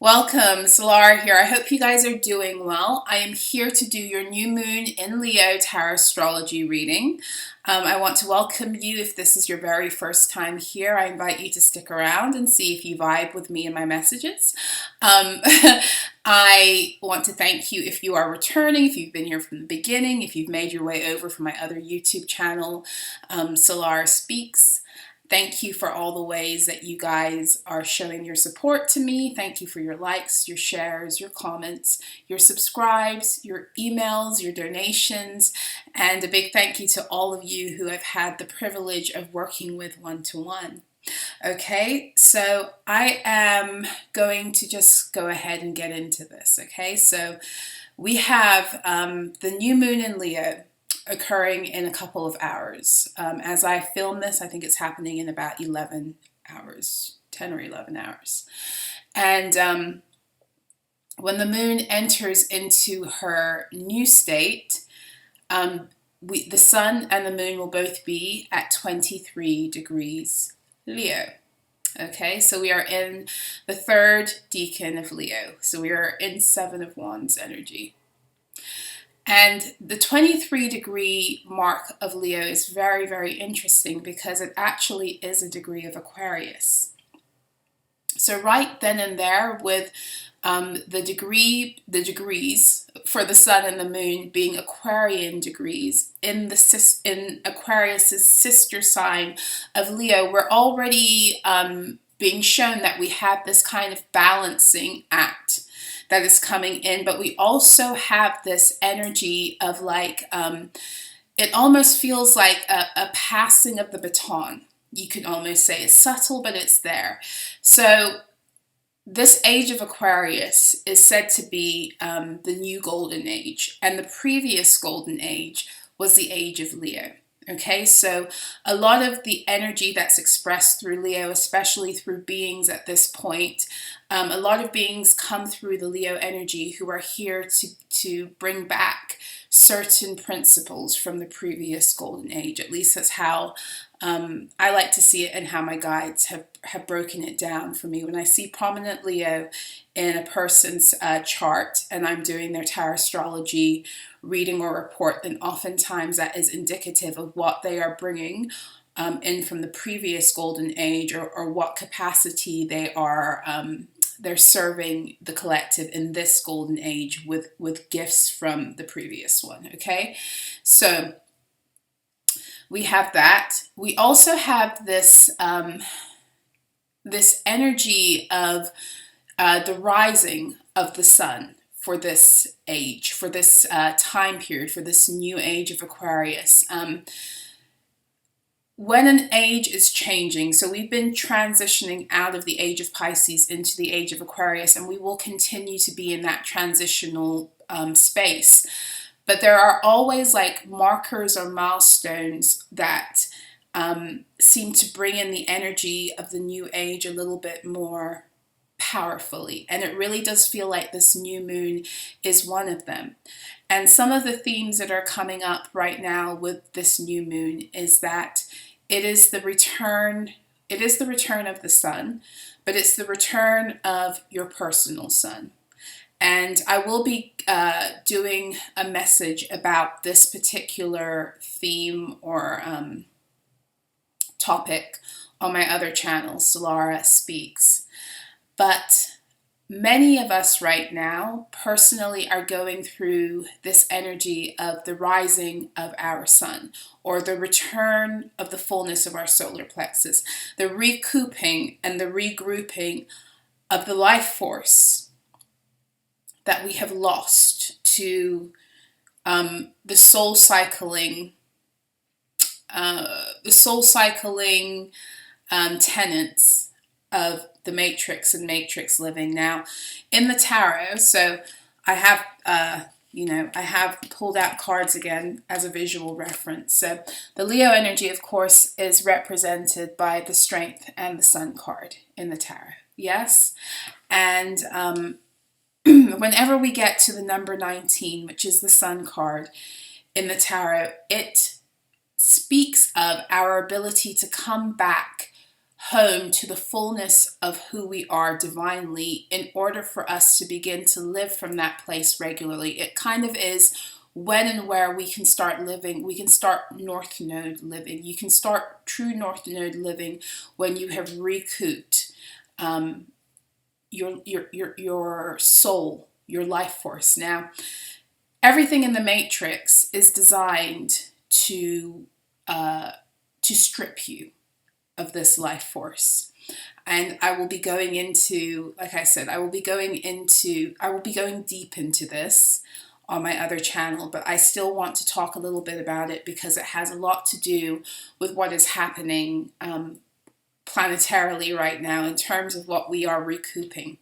Welcome, Solar here. I hope you guys are doing well. I am here to do your new moon in Leo tarot astrology reading. I want to welcome you if this is your very first time here. I invite you to stick around and see if you vibe with me and my messages. I want to thank you if you are returning, if you've been here from the beginning, if you've made your way over from my other YouTube channel, Solar Speaks. Thank you for all the ways that you guys are showing your support to me. Thank you for your likes, your shares, your comments, your subscribes, your emails, your donations, and a big thank you to all of you who I've had the privilege of working with one-to-one. Okay, so I am going to just go ahead and get into this. Okay, so we have the new moon in Leo occurring in a couple of hours. As I film this, I think it's happening in about 11 hours, 10 or 11 hours. And when the moon enters into her new state, the sun and the moon will both be at 23 degrees Leo. Okay, so we are in the third decan of Leo. So we are in Seven of Wands energy. And the 23-degree mark of Leo is very, very interesting because it actually is a degree of Aquarius. So right then and there, with the degrees for the sun and the moon being Aquarian degrees in Aquarius's sister sign of Leo, we're already being shown that we have this kind of balancing act that is coming in, but we also have this energy of like, it almost feels like a passing of the baton. You can almost say it's subtle, but it's there. So this age of Aquarius is said to be the new golden age, and the previous golden age was the age of Leo. Okay, so a lot of the energy that's expressed through Leo, especially through beings at this point, a lot of beings come through the Leo energy who are here to bring back certain principles from the previous golden age. At least that's how I like to see it, and how my guides have broken it down for me. When I see prominent Leo in a person's chart and I'm doing their tarot astrology reading or report, then oftentimes that is indicative of what they are bringing in from the previous golden age, or what capacity they are they're serving the collective in this golden age with gifts from the previous one. Okay, so we have that. We also have this this energy of the rising of the sun for this age, for this time period, for this new age of Aquarius. When an age is changing, so we've been transitioning out of the age of Pisces into the age of Aquarius, and we will continue to be in that transitional space. But there are always like markers or milestones that seem to bring in the energy of the new age a little bit more powerfully. And it really does feel like this new moon is one of them. And some of the themes that are coming up right now with this new moon is that it is the return of the sun, but it's the return of your personal sun. And I will be doing a message about this particular theme or topic on my other channel, Solar Speaks. But many of us right now personally are going through this energy of the rising of our sun, or the return of the fullness of our solar plexus, the recouping and the regrouping of the life force that we have lost to the soul cycling tenets of the matrix and matrix living. Now, in the tarot, so I have I have pulled out cards again as a visual reference. So the Leo energy, of course, is represented by the Strength and the Sun card in the tarot. Yes, and whenever we get to the number 19, which is the Sun card in the tarot, it speaks of our ability to come back home to the fullness of who we are divinely in order for us to begin to live from that place regularly. It kind of is when and where we can start living. We can start North Node living. You can start true North Node living when you have recouped your soul, your life force. Now, everything in the matrix is designed to strip you of this life force. And I will be going into, like I said, I will be going deep into this on my other channel, but I still want to talk a little bit about it because it has a lot to do with what is happening planetarily right now in terms of what we are recouping,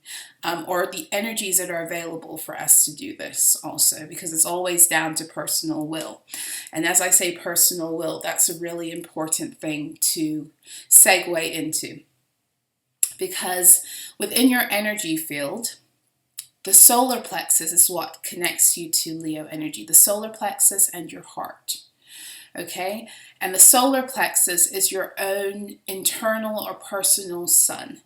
or the energies that are available for us to do this also, because it's always down to personal will. And as I say personal will, that's a really important thing to segue into, because within your energy field, the solar plexus is what connects you to Leo energy, the solar plexus and your heart. Okay, and the solar plexus is your own internal or personal sun.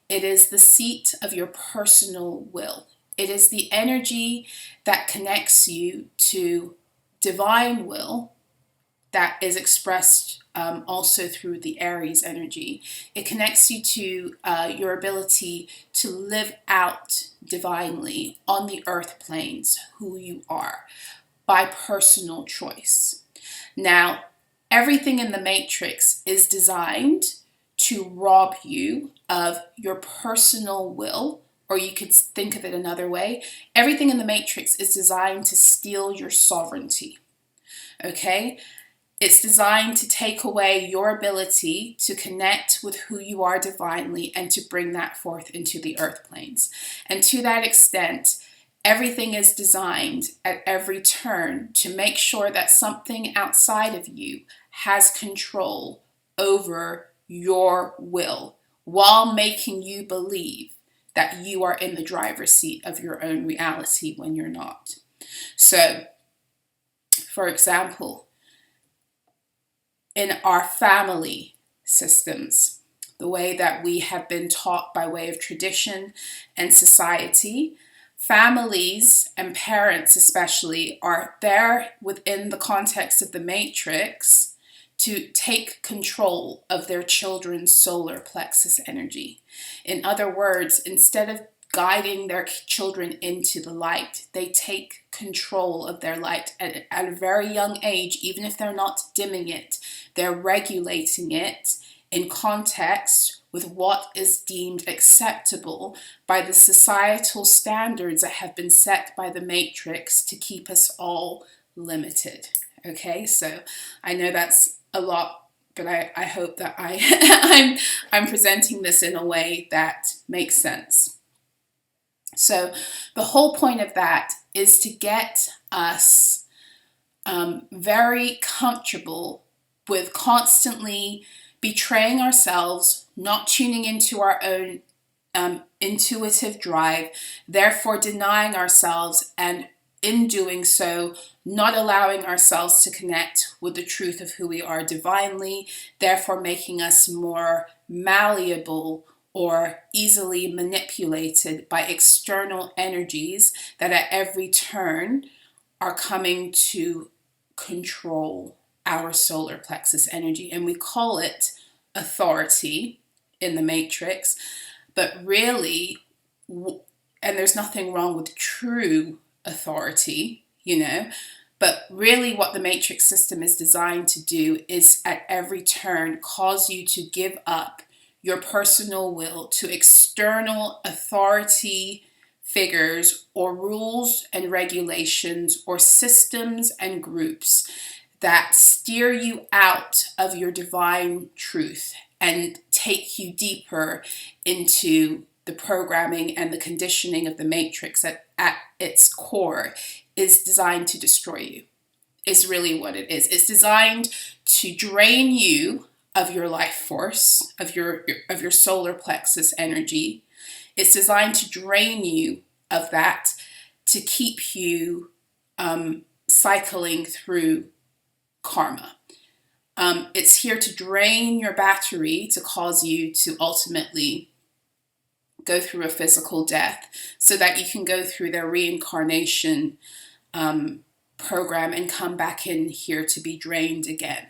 It is the seat of your personal will. It is the energy that connects you to divine will that is expressed also through the Aries energy. It connects you to your ability to live out divinely on the earth planes who you are by personal choice. Now, everything in the matrix is designed to rob you of your personal will, or you could think of it another way. Everything in the matrix is designed to steal your sovereignty. Okay? It's designed to take away your ability to connect with who you are divinely and to bring that forth into the earth planes. And to that extent, everything is designed at every turn to make sure that something outside of you has control over your will while making you believe that you are in the driver's seat of your own reality when you're not. So, for example, in our family systems, the way that we have been taught by way of tradition and society, families and parents especially are there within the context of the matrix to take control of their children's solar plexus energy. In other words, instead of guiding their children into the light, they take control of their light at a very young age. Even if they're not dimming it, they're regulating it in context with what is deemed acceptable by the societal standards that have been set by the matrix to keep us all limited. Okay, so I know that's a lot, but I hope that I'm presenting this in a way that makes sense. So the whole point of that is to get us very comfortable with constantly betraying ourselves, not tuning into our own intuitive drive, therefore denying ourselves, and in doing so, not allowing ourselves to connect with the truth of who we are divinely, therefore making us more malleable or easily manipulated by external energies that at every turn are coming to control our solar plexus energy. And we call it authority in the matrix, but really, and there's nothing wrong with true authority, but really what the matrix system is designed to do is at every turn cause you to give up your personal will to external authority figures or rules and regulations or systems and groups that steer you out of your divine truth and take you deeper into the programming and the conditioning of the matrix that at its core is designed to destroy you, is really what it is. It's designed to drain you of your life force, of your solar plexus energy. It's designed to drain you of that to keep you cycling through karma. It's here to drain your battery, to cause you to ultimately go through a physical death so that you can go through their reincarnation program and come back in here to be drained again.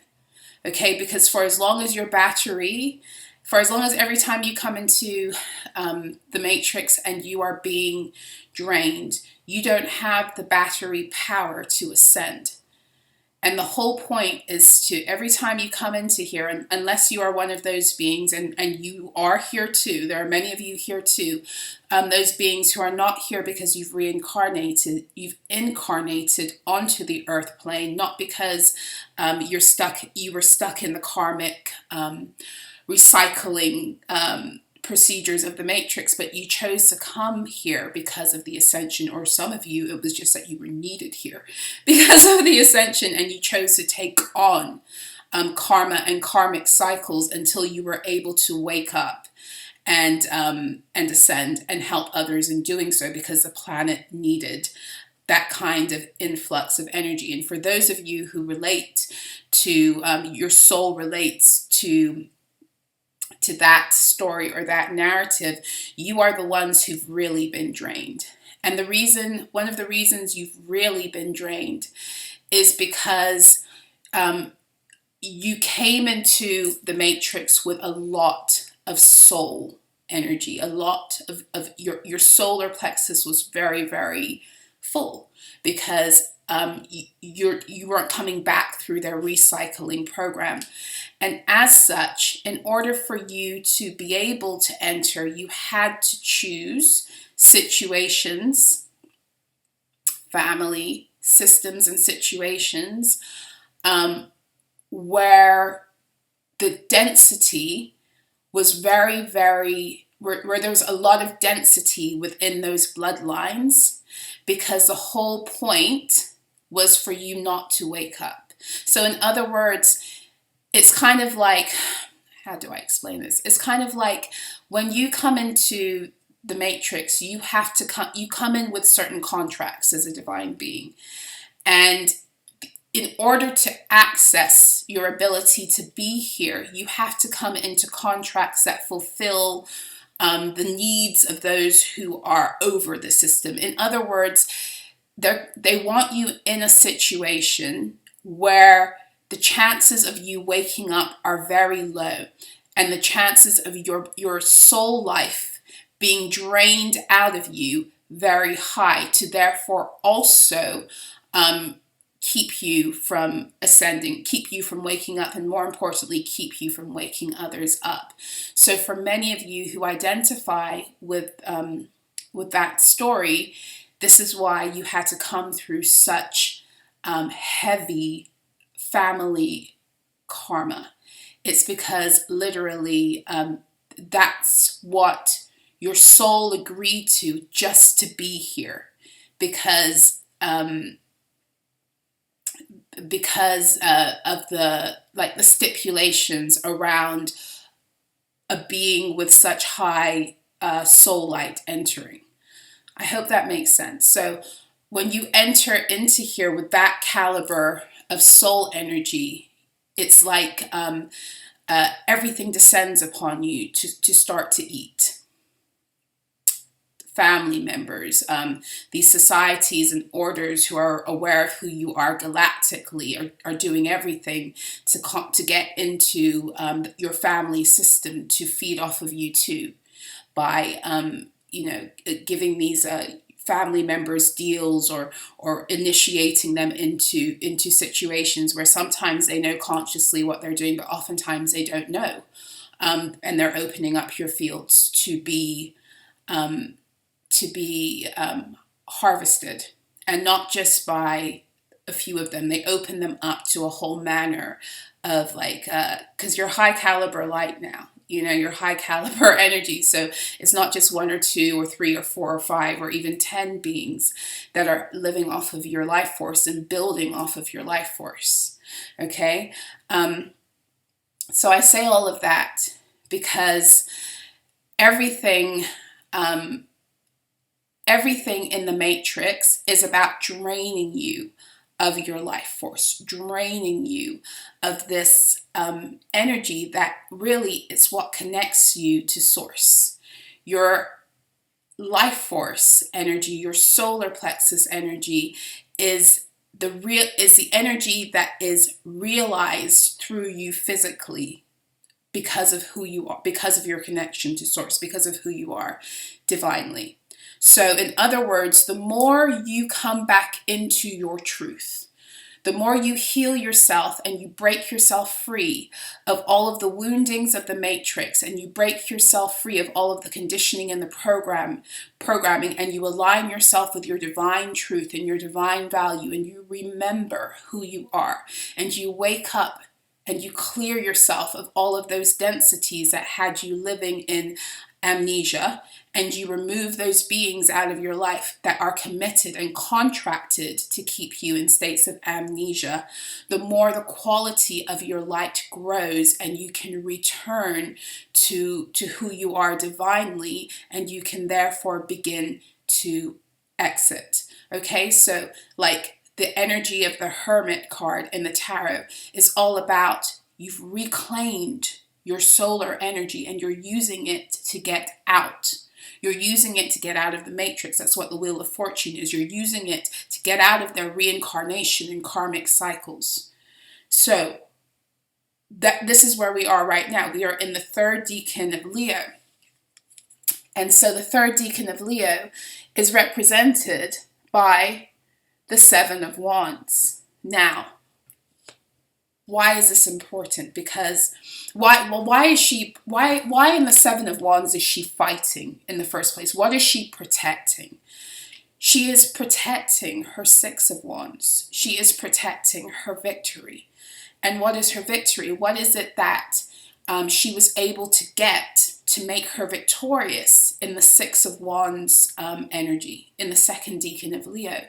Okay, because for as long as your battery, for as long as every time you come into the matrix and you are being drained, you don't have the battery power to ascend. And the whole point is to, every time you come into here, and unless you are one of those beings, and you are here too, there are many of you here too, those beings who are not here because you've reincarnated, you've incarnated onto the earth plane, not because you were stuck in the karmic recycling procedures of the matrix, but you chose to come here because of the ascension, or some of you, it was just that you were needed here because of the ascension, and you chose to take on karma and karmic cycles until you were able to wake up and ascend and help others in doing so, because the planet needed that kind of influx of energy. And for those of you who relate to, your soul relates to that story or that narrative, you are the ones who've really been drained. And one of the reasons you've really been drained is because you came into the matrix with a lot of soul energy. A lot of your solar plexus was very, very full, because you weren't coming back through their recycling program. And as such, in order for you to be able to enter, you had to choose situations, family, systems and situations where the density was very, very, where there was a lot of density within those bloodlines, because the whole point was for you not to wake up. So in other words, it's kind of like, how do I explain this? It's kind of like when you come into the matrix, you come in with certain contracts as a divine being. And in order to access your ability to be here, you have to come into contracts that fulfill the needs of those who are over the system. In other words, they want you in a situation where the chances of you waking up are very low, and the chances of your soul life being drained out of you very high, to therefore also keep you from ascending, keep you from waking up, and more importantly, keep you from waking others up. So for many of you who identify with that story, this is why you had to come through such heavy family karma. It's because literally that's what your soul agreed to just to be here, because of the stipulations around a being with such high soul light entering. I hope that makes sense. So when you enter into here with that caliber of soul energy, it's like everything descends upon you to start to eat. Family members, these societies and orders who are aware of who you are galactically are doing everything to get into your family system, to feed off of you too, by giving these family members deals or initiating them into situations where sometimes they know consciously what they're doing, but oftentimes they don't know, and they're opening up your fields to be harvested, and not just by a few of them. They open them up to a whole manner of because you're high caliber light now. Your high caliber energy. So it's not just one or two or three or four or five or even 10 beings that are living off of your life force and building off of your life force. Okay. So I say all of that because everything in the matrix is about draining you of your life force, draining you of this energy that really is what connects you to source. Your life force energy, your solar plexus energy is the energy that is realized through you physically because of who you are, because of your connection to source, because of who you are divinely. So in other words, the more you come back into your truth, the more you heal yourself and you break yourself free of all of the woundings of the matrix, and you break yourself free of all of the conditioning and the programming, and you align yourself with your divine truth and your divine value, and you remember who you are, and you wake up and you clear yourself of all of those densities that had you living in amnesia, and you remove those beings out of your life that are committed and contracted to keep you in states of amnesia, the more the quality of your light grows, and you can return to who you are divinely, and you can therefore begin to exit. Okay, so like the energy of the Hermit card in the tarot is all about you've reclaimed your solar energy and you're using it to get out. You're using it to get out of the matrix. That's what the Wheel of Fortune is. You're using it to get out of their reincarnation and karmic cycles. So this is where we are right now. We are in the third decan of Leo. And so the third decan of Leo is represented by the Seven of Wands. Now, why is this important? Because why in the Seven of Wands is she fighting in the first place? What is she protecting? She is protecting her Six of Wands. She is protecting her victory. And what is her victory? What is it that she was able to get to make her victorious in the Six of Wands energy, in the second decan of Leo?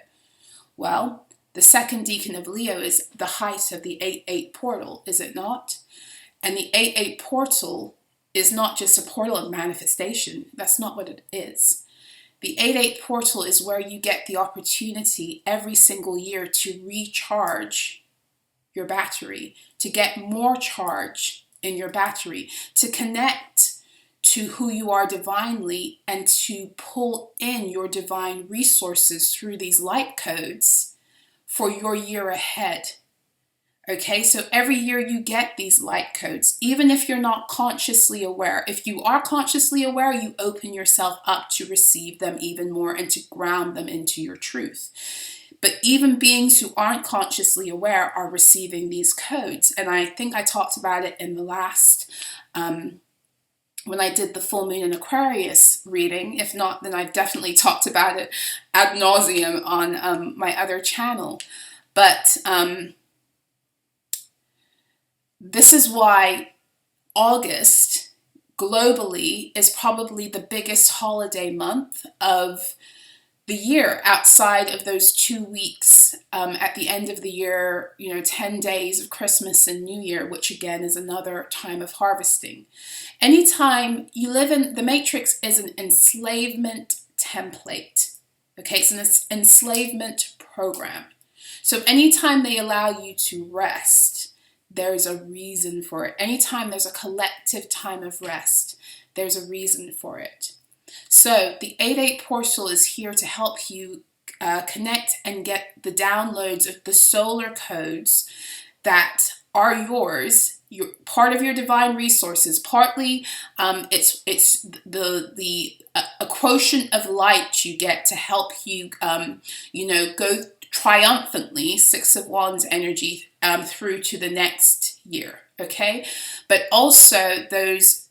Well, the second decan of Leo is the height of the 8-8 portal, is it not? And the 8-8 portal is not just a portal of manifestation. That's not what it is. The 8-8 portal is where you get the opportunity every single year to recharge your battery, to get more charge in your battery, to connect to who you are divinely, and to pull in your divine resources through these light codes for your year ahead. Okay, so every year you get these light codes, even if you're not consciously aware. If you are consciously aware, you open yourself up to receive them even more and to ground them into your truth. But even beings who aren't consciously aware are receiving these codes. And I think I talked about it in the last, when I did the full moon in Aquarius reading. If not, then I've definitely talked about it ad nauseum on my other channel. But this is why August globally is probably the biggest holiday month of the year, outside of those 2 weeks at the end of the year, 10 days of Christmas and New Year, which again is another time of harvesting. Anytime you live in, the matrix is an enslavement template. Okay, it's an enslavement program. So anytime they allow you to rest, there's a reason for it. Anytime there's a collective time of rest, there's a reason for it. So the 8-8 portal is here to help you connect and get the downloads of the solar codes that are yours. You're part of your divine resources. Partly, it's the a quotient of light you get to help you, go triumphantly, Six of Wands energy, through to the next year. Okay, but also those.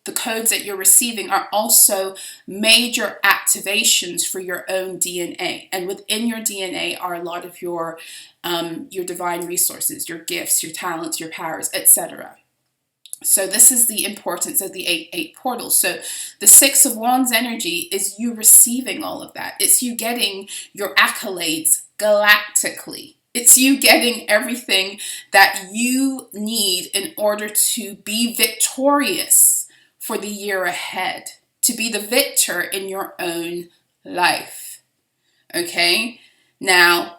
The codes that you're receiving are also major activations for your own DNA. And within your DNA are a lot of your divine resources, your gifts, your talents, your powers, etc. So this is the importance of the 8-8 portal. So the Six of Wands energy is you receiving all of that. It's you getting your accolades galactically. It's you getting everything that you need in order to be victorious for the year ahead, to be the victor in your own life. Okay? Now,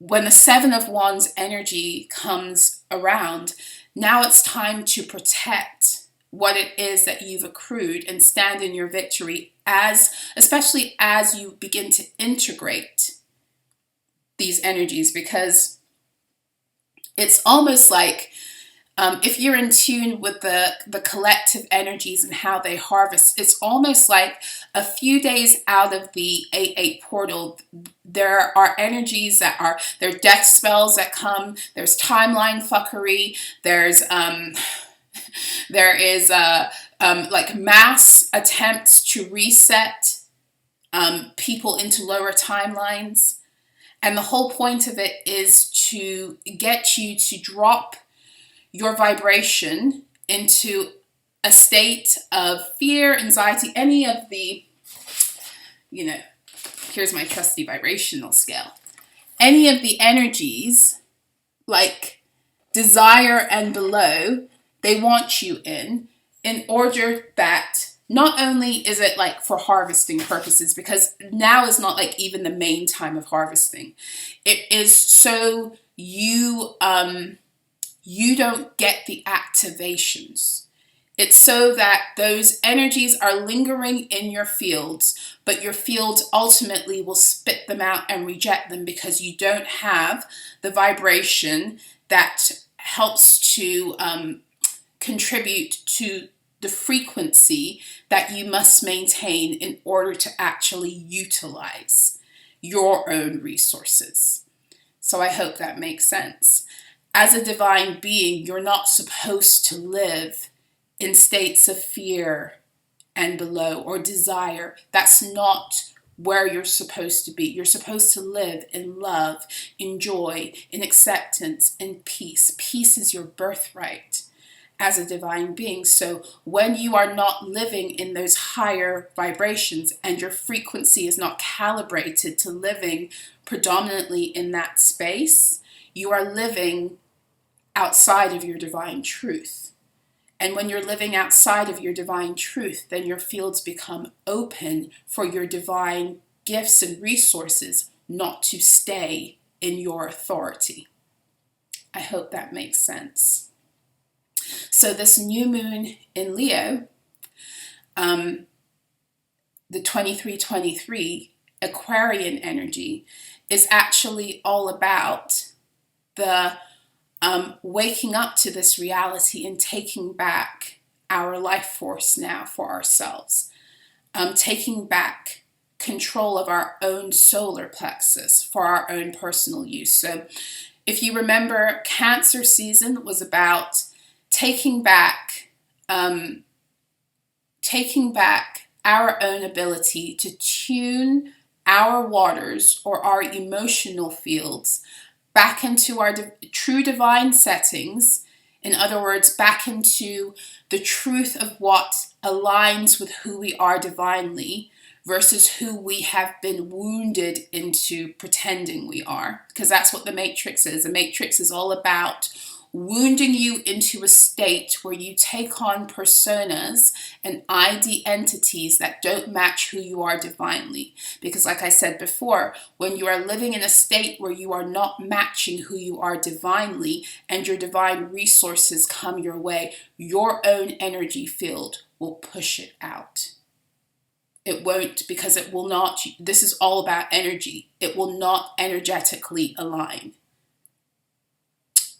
when the Seven of Wands energy comes around, now it's time to protect what it is that you've accrued and stand in your victory, especially as you begin to integrate these energies, because it's almost like if you're in tune with the collective energies and how they harvest, it's almost like a few days out of the 8-8 portal, there are energies that are, there are death spells that come, there's timeline fuckery, there is like mass attempts to reset people into lower timelines. And the whole point of it is to get you to drop your vibration into a state of fear, anxiety, any of the, here's my trusty vibrational scale. Any of the energies like desire and below, they want you in order that not only is it like for harvesting purposes, because now is not like even the main time of harvesting. It is so you don't get the activations. It's so that those energies are lingering in your fields, but your fields ultimately will spit them out and reject them because you don't have the vibration that helps to contribute to the frequency that you must maintain in order to actually utilize your own resources. So I hope that makes sense. As a divine being, you're not supposed to live in states of fear and below or desire. That's not where you're supposed to be. You're supposed to live in love, in joy, in acceptance, in peace. Peace is your birthright as a divine being. So when you are not living in those higher vibrations and your frequency is not calibrated to living predominantly in that space, you are living outside of your divine truth. And when you're living outside of your divine truth, then your fields become open for your divine gifts and resources not to stay in your authority. I hope that makes sense. So this new moon in Leo, the 2323 Aquarian energy, is actually all about the waking up to this reality and taking back our life force now for ourselves. Taking back control of our own solar plexus for our own personal use. So if you remember, Cancer season was about taking back our own ability to tune our waters or our emotional fields back into our true divine settings. In other words, back into the truth of what aligns with who we are divinely versus who we have been wounded into pretending we are. Because that's what the Matrix is. The Matrix is all about wounding you into a state where you take on personas and ID entities that don't match who you are divinely. Because like I said before, when you are living in a state where you are not matching who you are divinely and your divine resources come your way, your own energy field will push it out. It won't, because it will not, this is all about energy. It will not energetically align.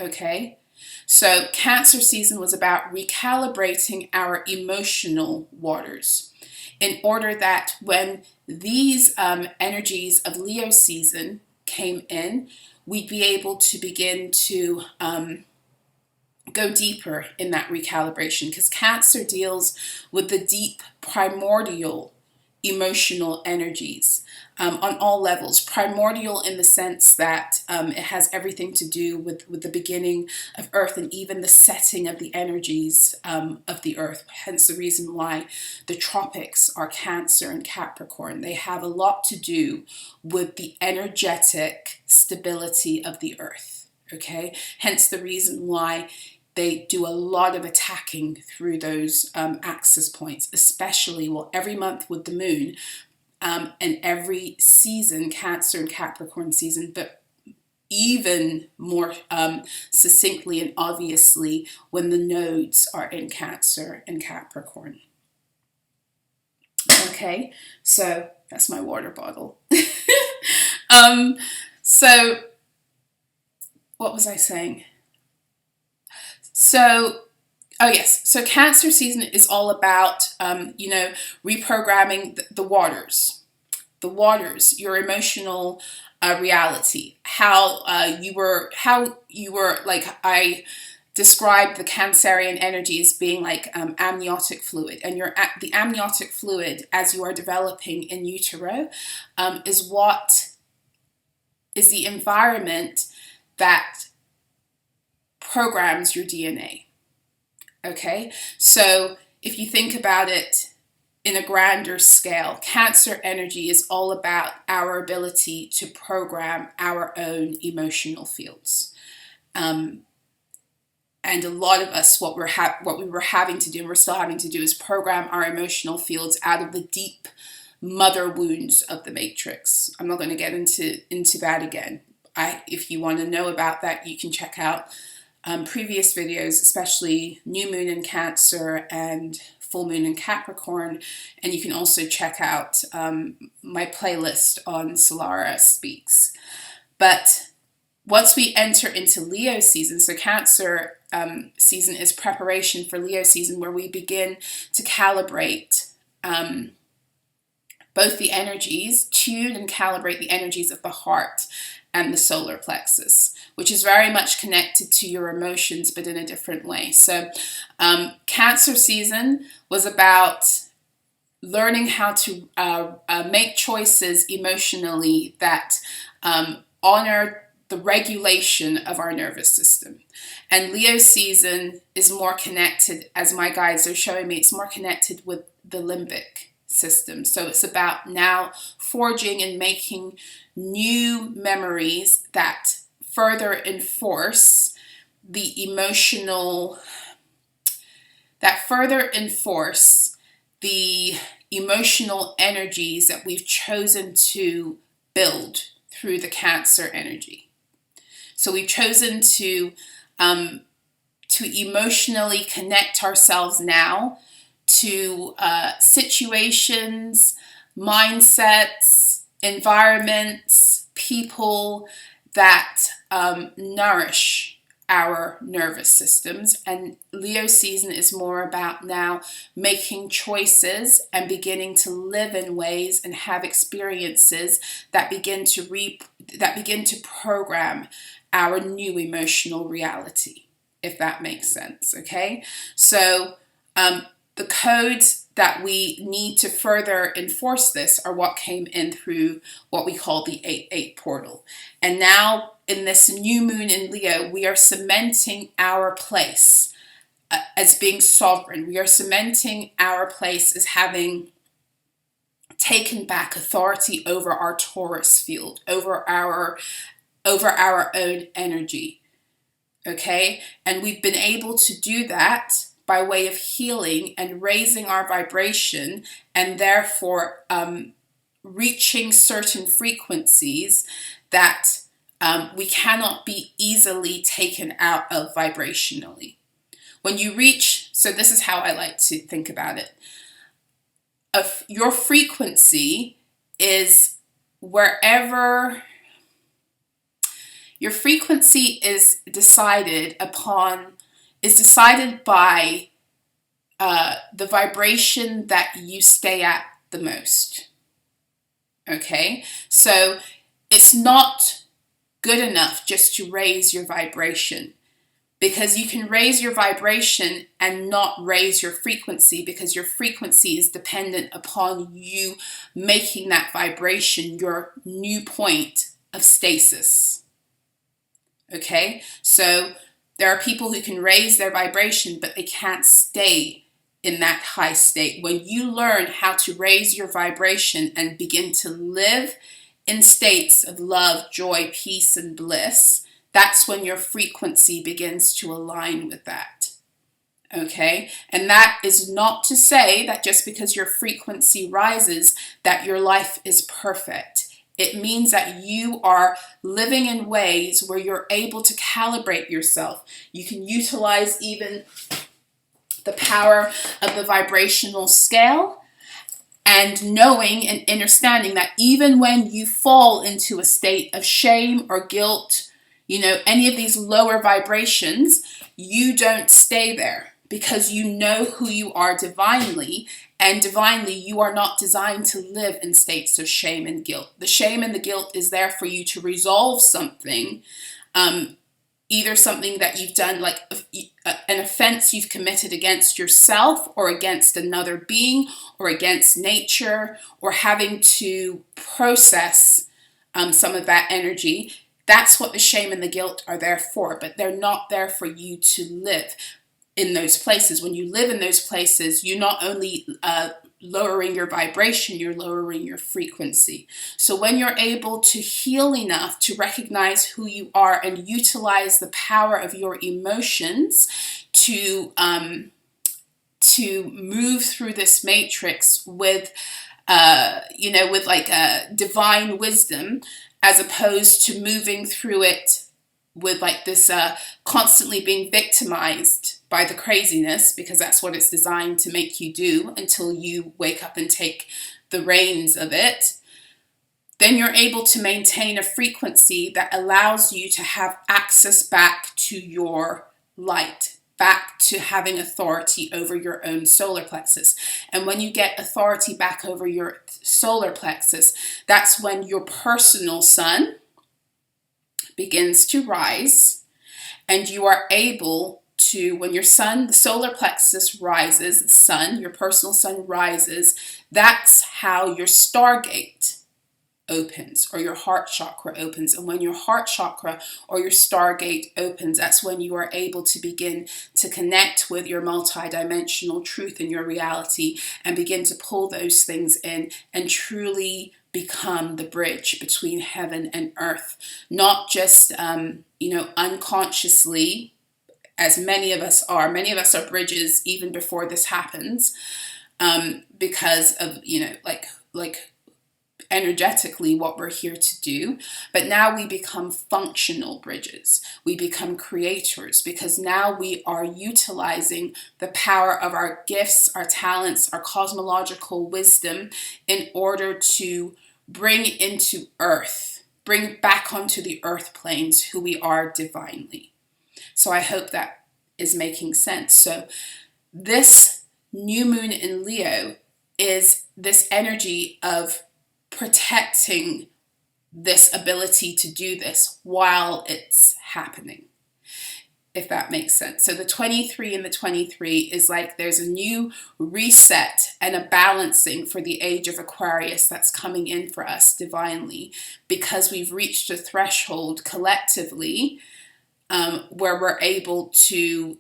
Okay? So Cancer season was about recalibrating our emotional waters in order that when these energies of Leo season came in, we'd be able to begin to go deeper in that recalibration, because Cancer deals with the deep primordial emotional energies on all levels. Primordial in the sense that it has everything to do with the beginning of Earth and even the setting of the energies of the Earth. Hence the reason why the tropics are Cancer and Capricorn. They have a lot to do with the energetic stability of the Earth. Okay? Hence the reason why they do a lot of attacking through those axis points, especially, well, every month with the moon and every season, Cancer and Capricorn season, but even more succinctly and obviously when the nodes are in Cancer and Capricorn. Okay, so that's my water bottle. So what was I saying? So, oh yes, so Cancer season is all about, reprogramming the waters, your emotional reality, how you were, like I described the Cancerian energy as being like amniotic fluid, and the amniotic fluid as you are developing in utero is the environment that programs your DNA. Okay, so if you think about it in a grander scale, Cancer energy is all about our ability to program our own emotional fields. And a lot of us, what we were having to do, and we're still having to do, is program our emotional fields out of the deep mother wounds of the matrix. I'm not going to get into that again. If you want to know about that, you can check out previous videos, especially new moon in Cancer and full moon in Capricorn. And you can also check out my playlist on Solara Speaks. But once we enter into Leo season, so Cancer season is preparation for Leo season, where we begin to calibrate both the energies, tune and calibrate the energies of the heart and the solar plexus, which is very much connected to your emotions, but in a different way. So Cancer season was about learning how to make choices emotionally that honor the regulation of our nervous system. And Leo season is more connected, as my guides are showing me, it's more connected with the limbic system. So it's about now forging and making new memories that further enforce the emotional energies that we've chosen to build through the Cancer energy. So we've chosen to emotionally connect ourselves now to situations, mindsets, environments, people that nourish our nervous systems. And Leo season is more about now making choices and beginning to live in ways and have experiences that begin to program our new emotional reality, if that makes sense. Okay, so the codes that we need to further enforce this are what came in through what we call the 8-8 portal. And now in this new moon in Leo, we are cementing our place as being sovereign. We are cementing our place as having taken back authority over our Taurus field, over our own energy. Okay? And we've been able to do that by way of healing and raising our vibration, and therefore reaching certain frequencies that we cannot be easily taken out of vibrationally. When you reach, so this is how I like to think about it. Your frequency is wherever. Your frequency is decided by the vibration that you stay at the most. Okay, so it's not good enough just to raise your vibration, because you can raise your vibration and not raise your frequency, because your frequency is dependent upon you making that vibration your new point of stasis. Okay, so there are people who can raise their vibration, but they can't stay in that high state. When you learn how to raise your vibration and begin to live in states of love, joy, peace, and bliss, that's when your frequency begins to align with that. Okay, and that is not to say that just because your frequency rises, that your life is perfect. It means that you are living in ways where you're able to calibrate yourself. You can utilize even the power of the vibrational scale, and knowing and understanding that even when you fall into a state of shame or guilt, any of these lower vibrations, you don't stay there, because you know who you are divinely, and divinely you are not designed to live in states of shame and guilt. The shame and the guilt is there for you to resolve something, either something that you've done, like an offense you've committed against yourself or against another being or against nature, or having to process some of that energy. That's what the shame and the guilt are there for, but they're not there for you to live in those places. When you live in those places, you not only lowering your vibration, you're lowering your frequency. So when you're able to heal enough to recognize who you are and utilize the power of your emotions to move through this matrix with divine wisdom, as opposed to moving through it with like this constantly being victimized by the craziness, because that's what it's designed to make you do until you wake up and take the reins of it, then you're able to maintain a frequency that allows you to have access back to your light, back to having authority over your own solar plexus. And when you get authority back over your solar plexus, that's when your personal sun begins to rise, and you are able to, when your sun, the solar plexus rises, the sun, your personal sun rises, that's how your stargate opens, or your heart chakra opens. And when your heart chakra or your stargate opens, that's when you are able to begin to connect with your multidimensional truth in your reality, and begin to pull those things in and truly become the bridge between heaven and earth. Not just unconsciously, as many of us are. Many of us are bridges even before this happens, because of like energetically what we're here to do. But now we become functional bridges. We become creators, because now we are utilizing the power of our gifts, our talents, our cosmological wisdom in order to bring into earth, bring back onto the earth planes who we are divinely. So I hope that is making sense. So this new moon in Leo is this energy of protecting this ability to do this while it's happening, if that makes sense. So the 23 and the 23 is like there's a new reset and a balancing for the age of Aquarius that's coming in for us divinely, because we've reached a threshold collectively where we're able to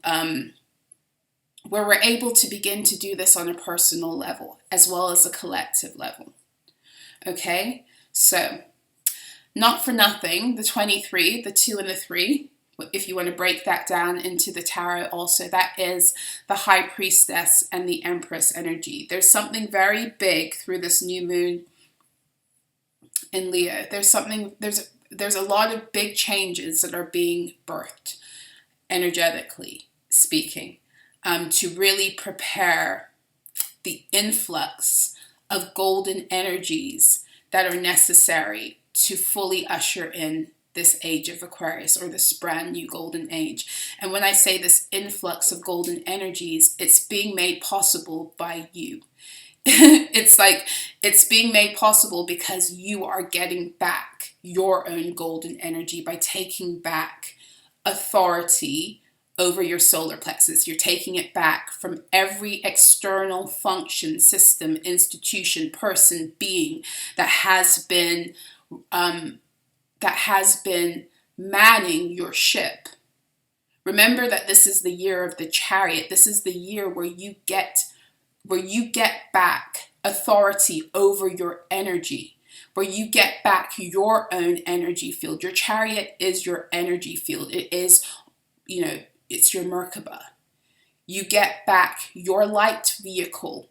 begin to do this on a personal level as well as a collective level. Okay, so not for nothing, the 23, the 2 and the 3, if you want to break that down into the tarot also, that is the High Priestess and the Empress energy. There's something very big through this new moon in Leo. There's a lot of big changes that are being birthed, energetically speaking, to really prepare the influx of golden energies that are necessary to fully usher in this age of Aquarius, or this brand new golden age. And when I say this influx of golden energies, it's being made possible by you. It's being made possible because you are getting back your own golden energy by taking back authority over your solar plexus. You're taking it back from every external function, system, institution, person, being that has been manning your ship. Remember that this is the year of the Chariot. This is the year where you get back authority over your energy, where you get back your own energy field. Your Chariot is your energy field. It is, it's your Merkaba. You get back your light vehicle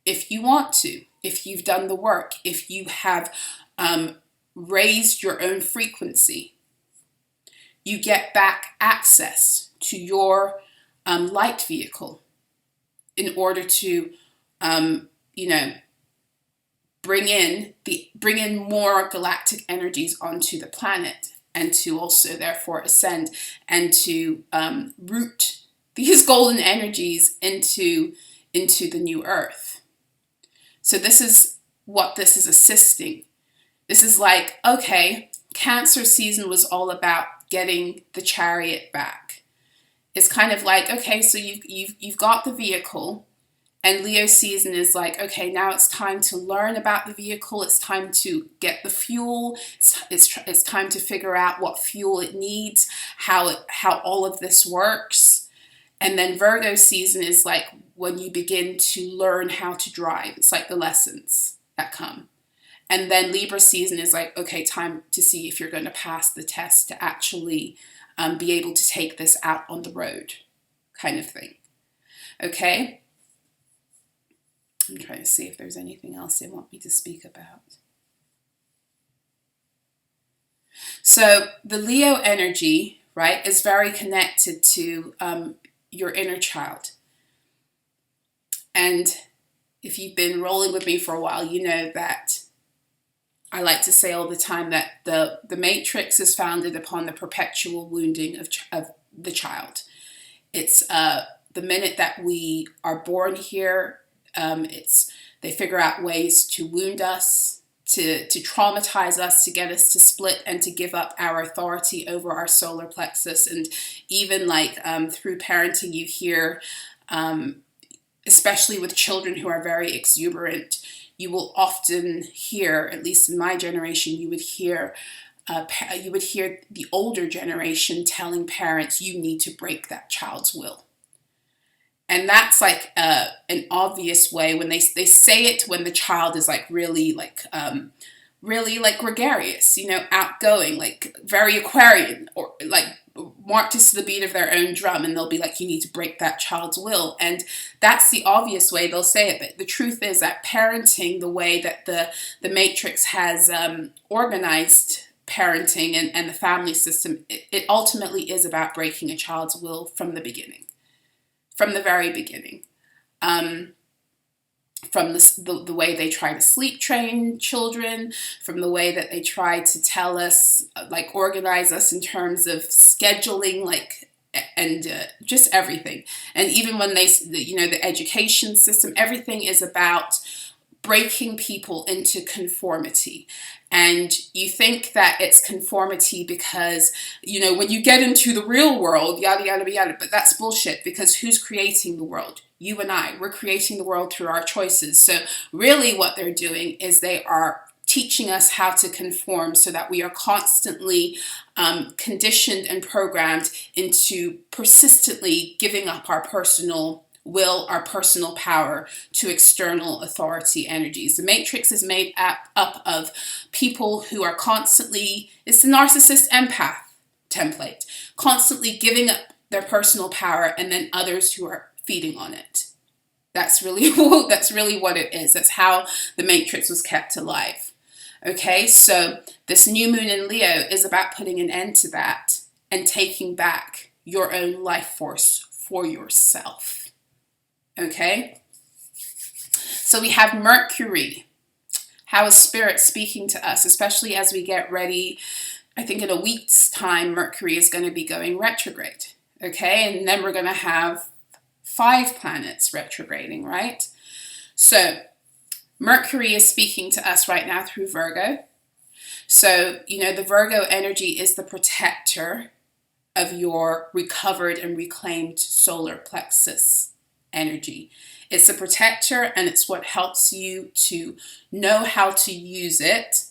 if you want to, if you've done the work, if you have raised your own frequency. You get back access to your light vehicle in order to, bring in more galactic energies onto the planet, and to also therefore ascend and to root these golden energies into the new earth. So this is what this is assisting. This is like, okay, Cancer season was all about getting the Chariot back. It's kind of like, okay, so you've got the vehicle, and Leo season is like, okay, now it's time to learn about the vehicle. It's time to get the fuel. It's time to figure out what fuel it needs, how all of this works. And then Virgo season is like when you begin to learn how to drive. It's like the lessons that come. And then Libra season is like, okay, time to see if you're going to pass the test to actually be able to take this out on the road, kind of thing. Okay? I'm trying to see if there's anything else they want me to speak about. So the Leo energy, right, is very connected to your inner child. And if you've been rolling with me for a while, you know that I like to say all the time that the matrix is founded upon the perpetual wounding of the child. It's the minute that we are born here, they figure out ways to wound us, to traumatize us, to get us to split and to give up our authority over our solar plexus. And even like through parenting, you hear, especially with children who are very exuberant, you will often hear, at least in my generation, you would hear the older generation telling parents, you need to break that child's will. And that's like an obvious way when they say it when the child is like really like gregarious, outgoing, like very Aquarian, or like marked to the beat of their own drum, and they'll be like, you need to break that child's will. And that's the obvious way they'll say it. But the truth is that parenting, the way that the Matrix has organized parenting and the family system, it ultimately is about breaking a child's will from the beginning. From the very beginning, from the way they try to sleep train children, from the way that they try to tell us, like organize us in terms of scheduling, like, and just everything. And even when the education system, everything is about breaking people into conformity. And you think that it's conformity because, when you get into the real world, yada, yada, yada, but that's bullshit, because who's creating the world? You and I. We're creating the world through our choices. So really what they're doing is they are teaching us how to conform so that we are constantly conditioned and programmed into persistently giving up our personal will, our personal power to external authority energies. The Matrix is made up of people who are constantly, it's the narcissist empath template, constantly giving up their personal power, and then others who are feeding on it. That's really what it is. That's how the Matrix was kept alive. Okay, so this new moon in Leo is about putting an end to that and taking back your own life force for yourself. Okay, so we have Mercury. How is Spirit speaking to us, especially as we get ready? I think in a week's time, Mercury is going to be going retrograde. Okay, and then we're going to have 5 planets retrograding, right? So Mercury is speaking to us right now through Virgo. So, the Virgo energy is the protector of your recovered and reclaimed solar plexus energy. It's a protector, and it's what helps you to know how to use it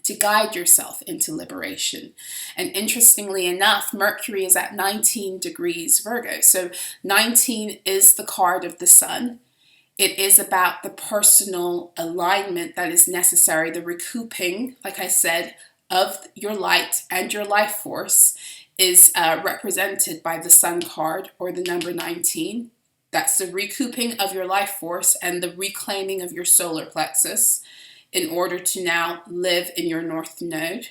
to guide yourself into liberation. And interestingly enough, Mercury is at 19 degrees Virgo. So 19 is the card of the sun. It is about the personal alignment that is necessary, the recouping, like I said, of your light and your life force is represented by the sun card, or the number 19. That's the recouping of your life force and the reclaiming of your solar plexus. in order to now live in your North Node.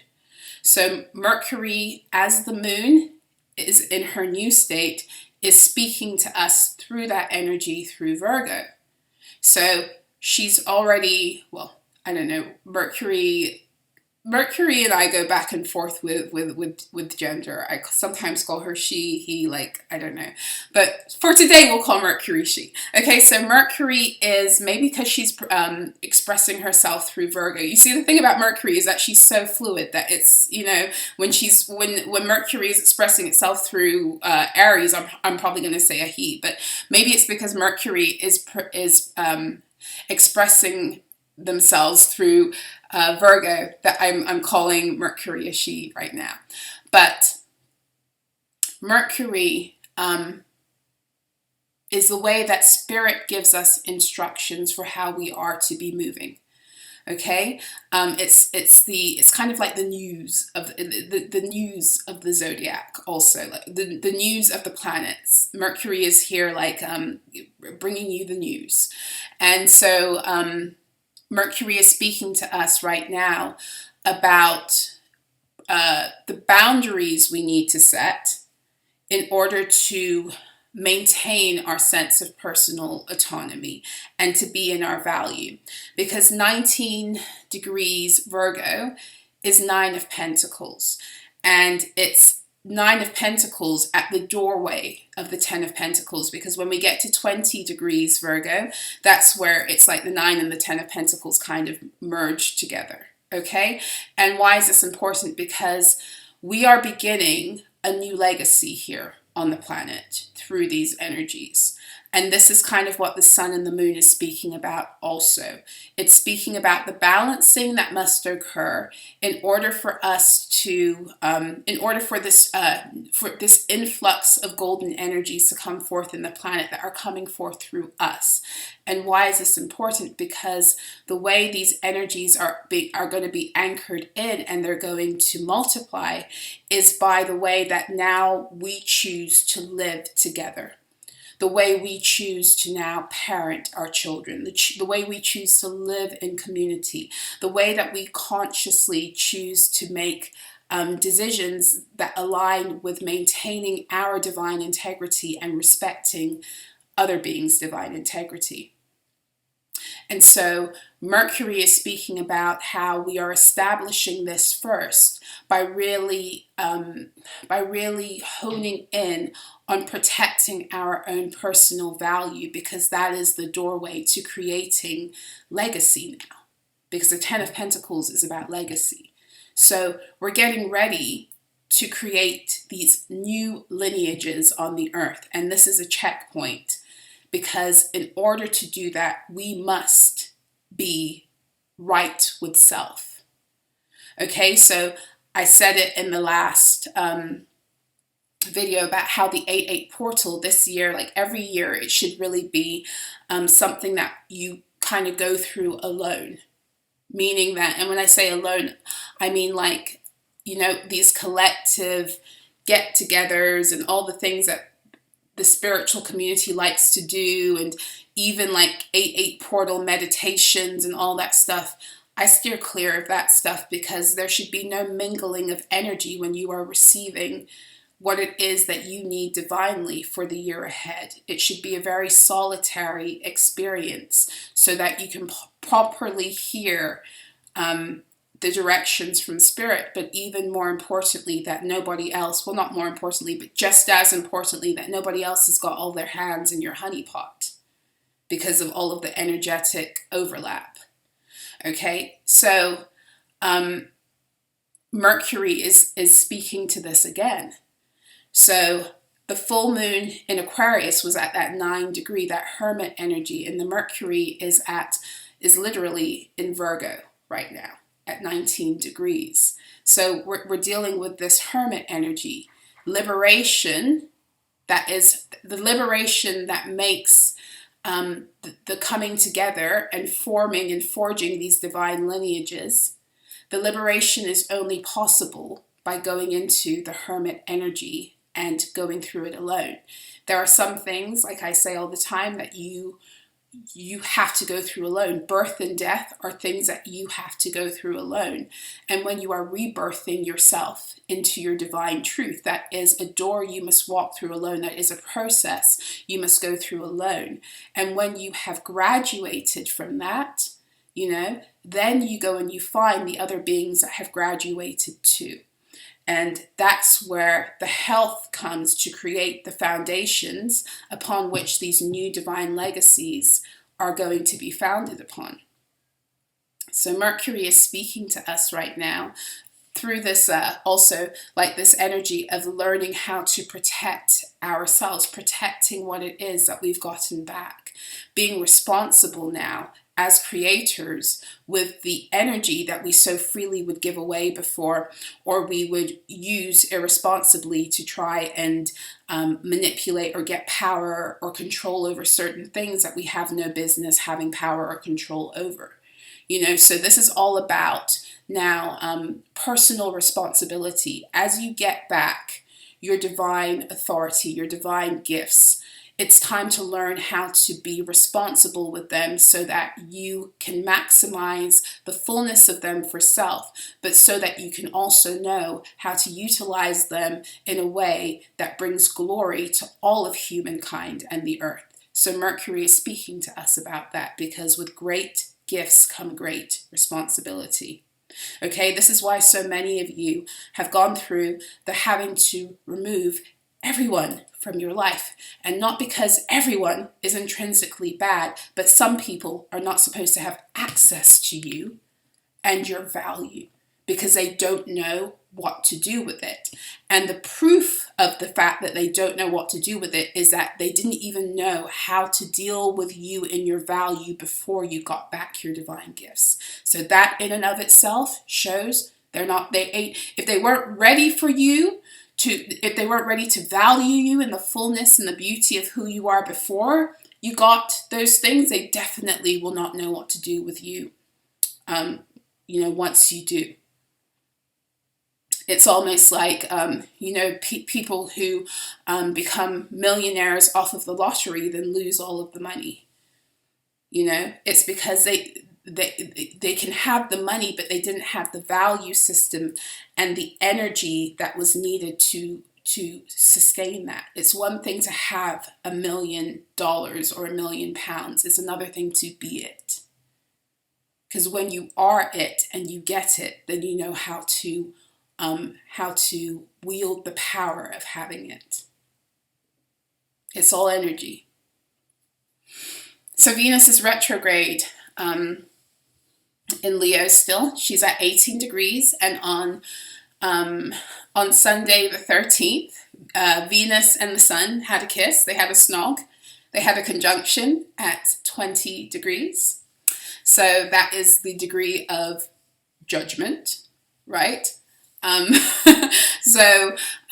So Mercury, as the moon is in her new state, is speaking to us through that energy through Virgo. So she's already, well, I don't know, Mercury and I go back and forth with gender. I sometimes call her she, he, like, I don't know. But for today, we'll call Mercury she. Okay, so Mercury is, maybe because she's expressing herself through Virgo. You see, the thing about Mercury is that she's so fluid that it's, you know, when Mercury is expressing itself through Aries, I'm probably going to say a he. But maybe it's because Mercury is expressing themselves through Virgo that I'm calling Mercury a she right now. But Mercury is the way that Spirit gives us instructions for how we are to be moving. Okay, it's kind of like the news of the news of the zodiac, also like the news of the planets. Mercury is here, like bringing you the news, and so Mercury is speaking to us right now about the boundaries we need to set in order to maintain our sense of personal autonomy and to be in our value. Because 19 degrees Virgo is 9 of Pentacles, and it's 9 of Pentacles at the doorway of the 10 of Pentacles, because when we get to 20 degrees Virgo, that's where it's like the 9 and the 10 of Pentacles kind of merge together. Okay? And why is this important? Because we are beginning a new legacy here on the planet through these energies. And this is kind of what the sun and the moon is speaking about also. It's speaking about the balancing that must occur in order for us to, in order for this influx of golden energies to come forth in the planet that are coming forth through us. And why is this important? Because the way these energies are going to be anchored in and they're going to multiply is by the way that now we choose to live together. The way we choose to now parent our children, the way we choose to live in community, the way that we consciously choose to make decisions that align with maintaining our divine integrity and respecting other beings' divine integrity. And so Mercury is speaking about how we are establishing this first by really honing in on protecting our own personal value, because that is the doorway to creating legacy now. Because the 10 of Pentacles is about legacy. So we're getting ready to create these new lineages on the earth. And this is a checkpoint, because in order to do that, we must be right with self. Okay, so I said it in the last video about how the 8-8 portal this year, like every year, it should really be something that you kind of go through alone. Meaning that, and when I say alone, I mean like, you know, these collective get-togethers and all the things that the spiritual community likes to do, and even like 8-8 portal meditations and all that stuff. I steer clear of that stuff, because there should be no mingling of energy when you are receiving what it is that you need divinely for the year ahead. It should be a very solitary experience so that you can properly hear the directions from Spirit, but even more importantly, that nobody else, well, not more importantly, but just as importantly, that nobody else has got all their hands in your honeypot because of all of the energetic overlap. Okay, so Mercury is speaking to this again. So the full moon in Aquarius was at that 9 degree, that hermit energy, and the Mercury is literally in Virgo right now at 19 degrees. So we're dealing with this hermit energy, liberation. That is the liberation that makes the coming together and forming and forging these divine lineages. The liberation is only possible by going into the hermit energy and going through it alone. There are some things, like I say all the time, that you you have to go through alone. Birth and death are things that you have to go through alone. And when you are rebirthing yourself into your divine truth, that is a door you must walk through alone. That is a process you must go through alone. And when you have graduated from that, then you go and you find the other beings that have graduated too. And that's where the health comes to create the foundations upon which these new divine legacies are going to be founded upon. So Mercury is speaking to us right now through this also like this energy of learning how to protect ourselves, protecting what it is that we've gotten back, being responsible now as creators with the energy that we so freely would give away before, or we would use irresponsibly to try and manipulate or get power or control over certain things that we have no business having power or control over. So this is all about now personal responsibility. As you get back your divine authority, your divine gifts, it's time to learn how to be responsible with them so that you can maximize the fullness of them for self, but so that you can also know how to utilize them in a way that brings glory to all of humankind and the earth. So Mercury is speaking to us about that, because with great gifts come great responsibility. Okay, this is why so many of you have gone through the having to remove everyone from your life. And not because everyone is intrinsically bad, but some people are not supposed to have access to you and your value because they don't know what to do with it. And the proof of the fact that they don't know what to do with it is that they didn't even know how to deal with you and your value before you got back your divine gifts. So that in and of itself shows if they weren't ready for you, if they weren't ready to value you in the fullness and the beauty of who you are before you got those things, they definitely will not know what to do with you, once you do. It's almost like, people who become millionaires off of the lottery then lose all of the money. It's because they can have the money, but they didn't have the value system and the energy that was needed to sustain that. It's one thing to have $1 million or £1 million. It's another thing to be it. Because when you are it and you get it, then you know how to wield the power of having it. It's all energy. So Venus is retrograde in Leo still. She's at 18 degrees, and on Sunday the 13th, Venus and the Sun had a kiss. They had a snog. They had a conjunction at 20 degrees. So that is the degree of judgment, right?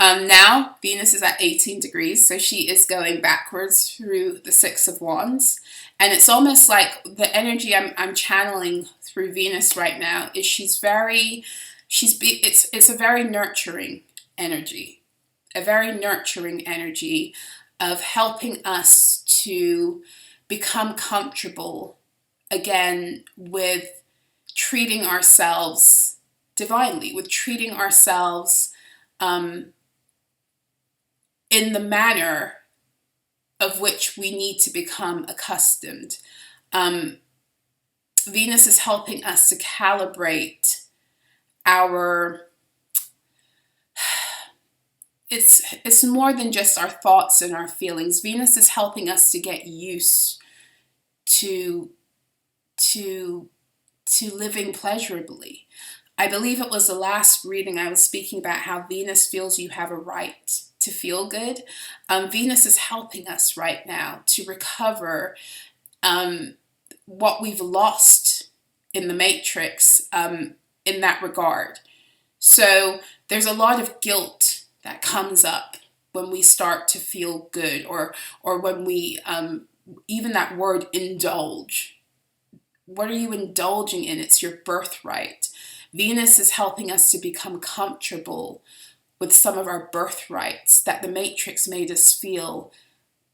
Now Venus is at 18 degrees, so she is going backwards through the Six of Wands. And it's almost like the energy I'm channeling through Venus right now is it's a very nurturing energy, of helping us to become comfortable again with treating ourselves divinely, with treating ourselves in the manner of which we need to become accustomed. Venus is helping us to calibrate our... It's more than just our thoughts and our feelings. Venus is helping us to get used to living pleasurably. I believe it was the last reading I was speaking about how Venus feels you have a right to feel good. Venus is helping us right now to recover what we've lost in the matrix in that regard. So there's a lot of guilt that comes up when we start to feel good, or when we, even that word indulge. What are you indulging in? It's your birthright. Venus is helping us to become comfortable with some of our birthrights that the matrix made us feel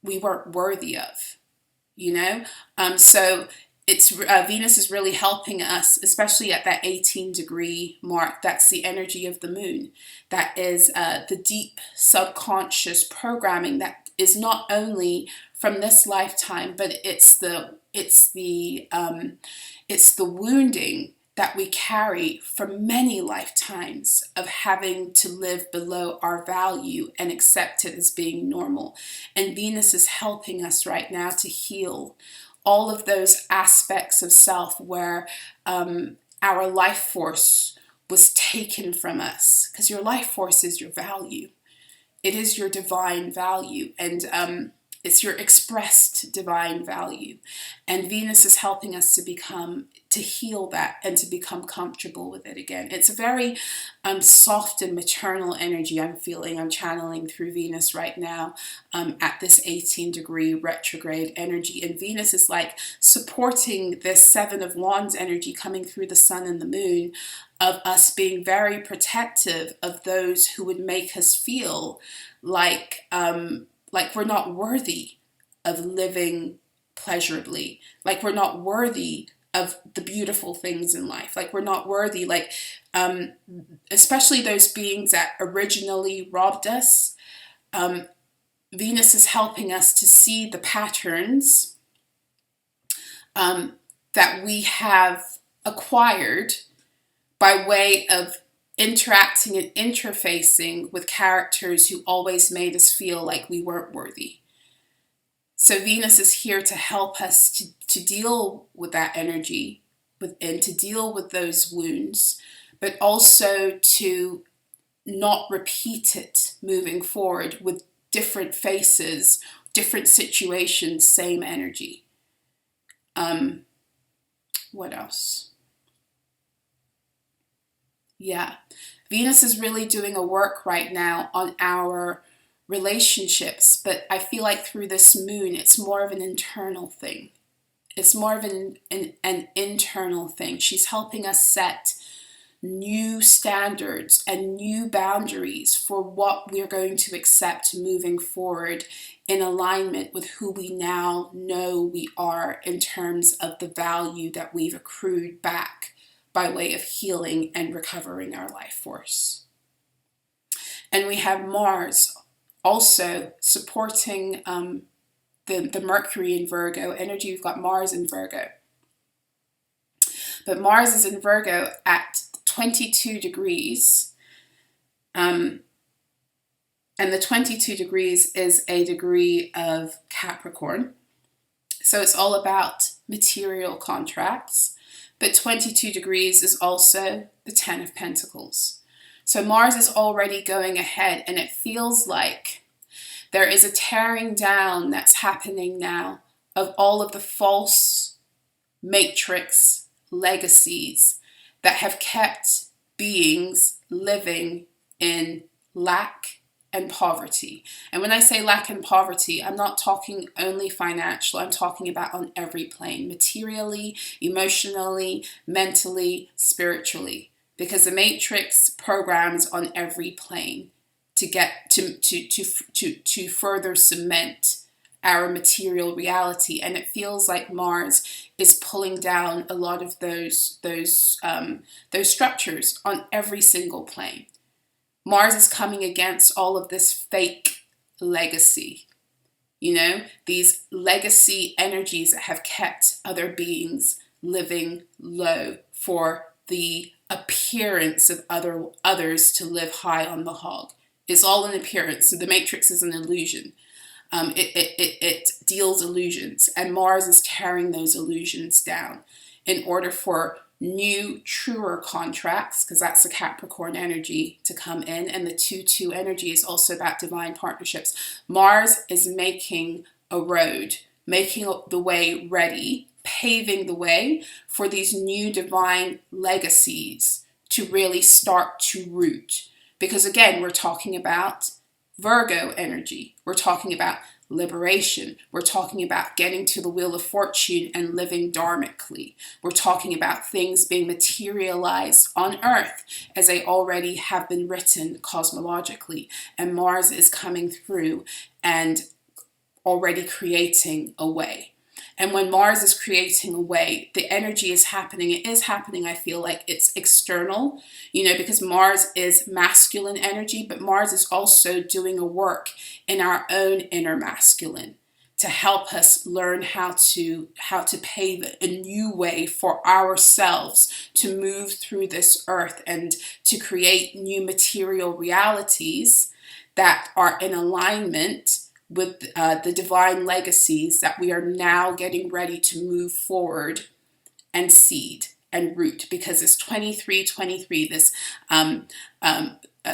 we weren't worthy of. you know? So it's Venus is really helping us, especially at that 18-degree mark. That's the energy of the moon. That is the deep subconscious programming that is not only from this lifetime, but it's the wounding that we carry from many lifetimes of having to live below our value and accept it as being normal. And Venus is helping us right now to heal all of those aspects of self where our life force was taken from us. Because your life force is your value. It is your divine value. And it's your expressed divine value. And Venus is helping us to heal that and to become comfortable with it again. It's a very soft and maternal energy I'm channeling through Venus right now at this 18-degree retrograde energy. And Venus is like supporting this Seven of Wands energy coming through the sun and the moon, of us being very protective of those who would make us feel like we're not worthy of living pleasurably, like we're not worthy of the beautiful things in life, like we're not worthy, especially those beings that originally robbed us. Venus is helping us to see the patterns that we have acquired by way of interacting and interfacing with characters who always made us feel like we weren't worthy. So Venus is here to help us to deal with that energy and to deal with those wounds, but also to not repeat it moving forward with different faces, different situations, same energy. What else? Yeah, Venus is really doing a work right now on our relationships, but I feel like through this moon, it's more of an internal thing. It's more of an internal thing. She's helping us set new standards and new boundaries for what we're going to accept moving forward in alignment with who we now know we are in terms of the value that we've accrued back by way of healing and recovering our life force. And we have Mars also supporting the Mercury in Virgo energy. We've got Mars in Virgo. But Mars is in Virgo at 22 degrees. And the 22 degrees is a degree of Capricorn. So it's all about material contracts. But 22 degrees is also the 10 of Pentacles. So Mars is already going ahead, and it feels like there is a tearing down that's happening now of all of the false matrix legacies that have kept beings living in lack and poverty. And when I say lack and poverty, I'm not talking only financial. I'm talking about on every plane, materially, emotionally, mentally, spiritually, because the matrix programs on every plane to get to further cement our material reality. And it feels like Mars is pulling down a lot of those structures on every single plane. Mars is coming against all of this fake legacy, these legacy energies that have kept other beings living low for the appearance of others to live high on the hog. It's all an appearance. The matrix is an illusion. It deals illusions, and Mars is tearing those illusions down in order for new, truer contracts, because that's the Capricorn energy, to come in. And the 2-2 energy is also about divine partnerships. Mars is making a road, making the way ready, paving the way for these new divine legacies to really start to root. Because again, we're talking about Virgo energy. We're talking about liberation. We're talking about getting to the wheel of fortune and living dharmically. We're talking about things being materialized on Earth as they already have been written cosmologically. And Mars is coming through and already creating a way. And when Mars is creating a way, the energy is happening. It is happening. I feel like it's external, because Mars is masculine energy, but Mars is also doing a work in our own inner masculine to help us learn how to pave a new way for ourselves to move through this earth and to create new material realities that are in alignment with the divine legacies that we are now getting ready to move forward and seed and root, because it's 2323, this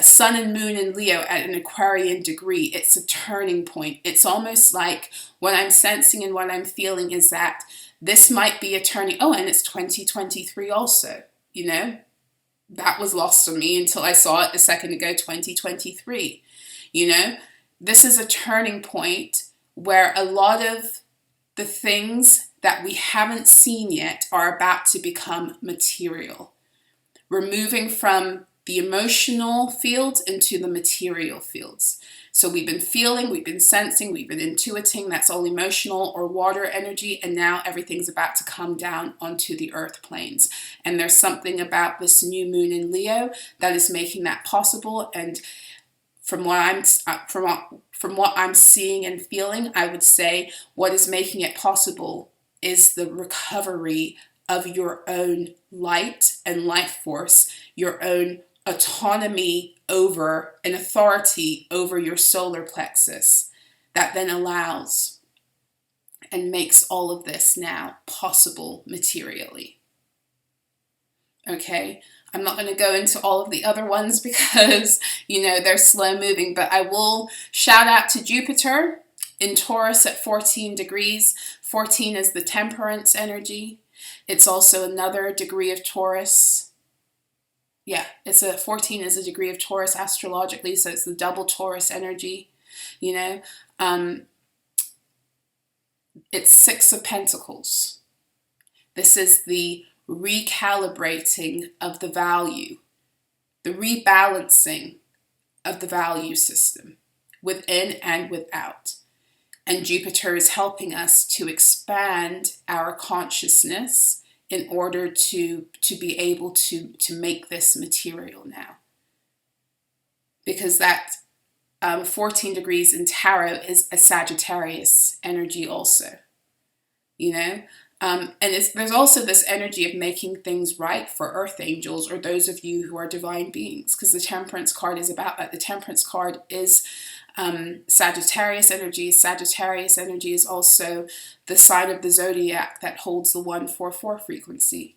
sun and moon in Leo at an Aquarian degree. It's a turning point. It's almost like what I'm sensing and what I'm feeling is that this might be a turning. Oh, and it's 2023 also, that was lost on me until I saw it a second ago, 2023. This is a turning point where a lot of the things that we haven't seen yet are about to become material. We're moving from the emotional fields into the material fields. So we've been feeling, we've been sensing, we've been intuiting, that's all emotional or water energy, and now everything's about to come down onto the earth planes. And there's something about this new moon in Leo that is making that possible. And from what I'm seeing and feeling, I would say what is making it possible is the recovery of your own light and life force, your own autonomy over and authority over your solar plexus, that then allows and makes all of this now possible materially. Okay, I'm not going to go into all of the other ones because, they're slow moving, but I will shout out to Jupiter in Taurus at 14 degrees. 14 is the temperance energy. It's also another degree of Taurus. Yeah, 14 is a degree of Taurus astrologically, so it's the double Taurus energy, It's 6 of Pentacles. This is the recalibrating of the value, the rebalancing of the value system within and without. And Jupiter is helping us to expand our consciousness in order to be able to make this material now. Because that 14 degrees in tarot is a Sagittarius energy also, and there's also this energy of making things right for earth angels or those of you who are divine beings, because the temperance card is about that. The temperance card is Sagittarius energy. Sagittarius energy is also the sign of the zodiac that holds the 144 frequency.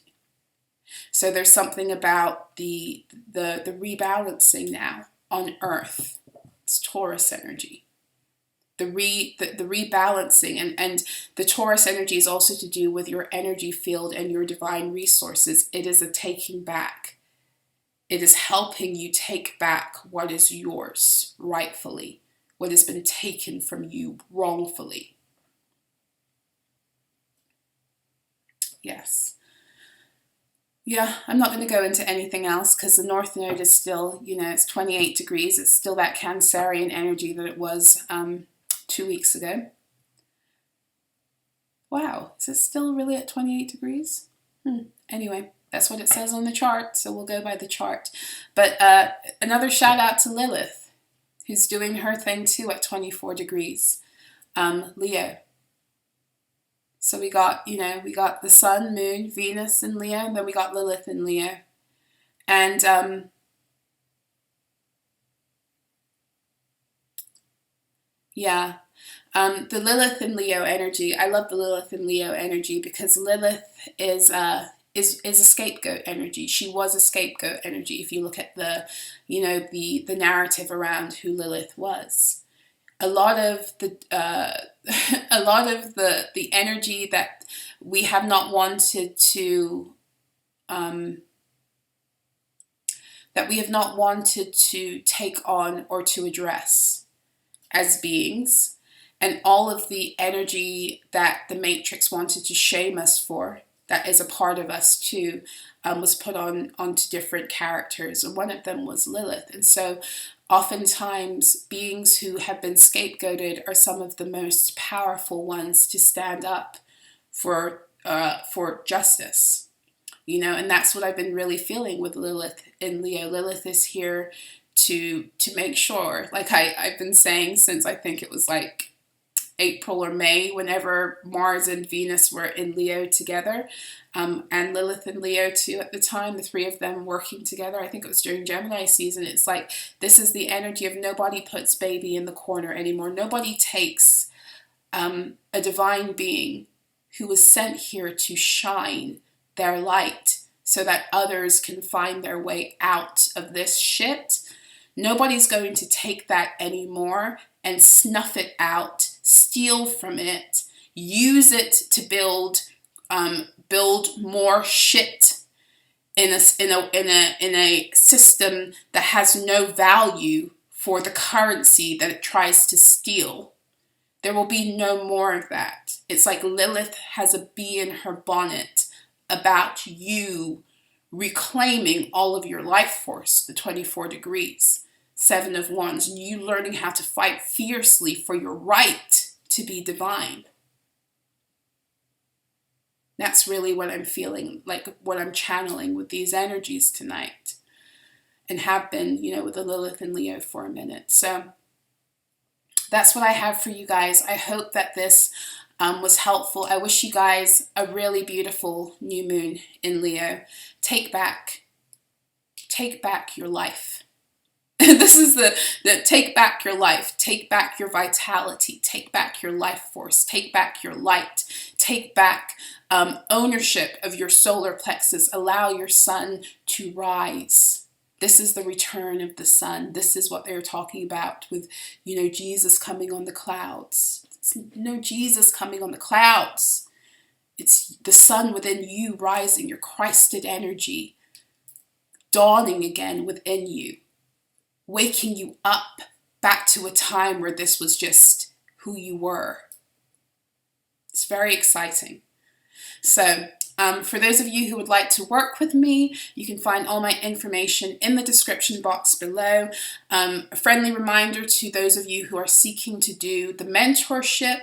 So there's something about the rebalancing now on earth. It's Taurus energy. The rebalancing, and the Taurus energy is also to do with your energy field and your divine resources. It is a taking back. It is helping you take back what is yours rightfully, what has been taken from you wrongfully. Yes. Yeah, I'm not going to go into anything else because the North Node is still, it's 28 degrees. It's still that Cancerian energy that it was 2 weeks ago. Wow, is it still really at 28 degrees? Anyway, that's what it says on the chart, so we'll go by the chart. But another shout out to Lilith, who's doing her thing too at 24 degrees. Leo. So we got the Sun, Moon, Venus in Leo, and then we got Lilith in Leo. And the Lilith in Leo energy. I love the Lilith in Leo energy because Lilith is a scapegoat energy. She was a scapegoat energy. If you look at the narrative around who Lilith was, a lot of the energy that we have not wanted to take on or to address as beings, and all of the energy that the Matrix wanted to shame us for, that is a part of us too, was put onto different characters, and one of them was Lilith. And so oftentimes beings who have been scapegoated are some of the most powerful ones to stand up for justice, you know, and that's what I've been really feeling with Lilith in Leo. Lilith is here to make sure, like I've been saying since I think it was like April or May, whenever Mars and Venus were in Leo together, and Lilith and Leo too at the time, the three of them working together. I think it was during Gemini season. It's like, this is the energy of nobody puts baby in the corner anymore. Nobody takes a divine being who was sent here to shine their light so that others can find their way out of this shit. Nobody's going to take that anymore and snuff it out, steal from it, use it to build more shit in a system that has no value for the currency that it tries to steal. There will be no more of that. It's like Lilith has a bee in her bonnet about you reclaiming all of your life force, the 24 degrees, 7 of Wands, and you learning how to fight fiercely for your right to be divine. That's really what I'm feeling, like what I'm channeling with these energies tonight, and have been, you know, with the Lilith and Leo for a minute. So that's what I have for you guys. I hope that this was helpful. I wish you guys a really beautiful new moon in Leo. Take back your life. This is the take back your life, take back your vitality, take back your life force, take back your light, take back ownership of your solar plexus. Allow your sun to rise. This is the return of the sun. This is what they're talking about with, you know, Jesus coming on the clouds. It's no Jesus coming on the clouds. It's the sun within you rising, your Christed energy dawning again within you, waking you up back to a time where this was just who you were. It's very exciting. So for those of you who would like to work with me, you can find all my information in the description box below. A friendly reminder to those of you who are seeking to do the mentorship.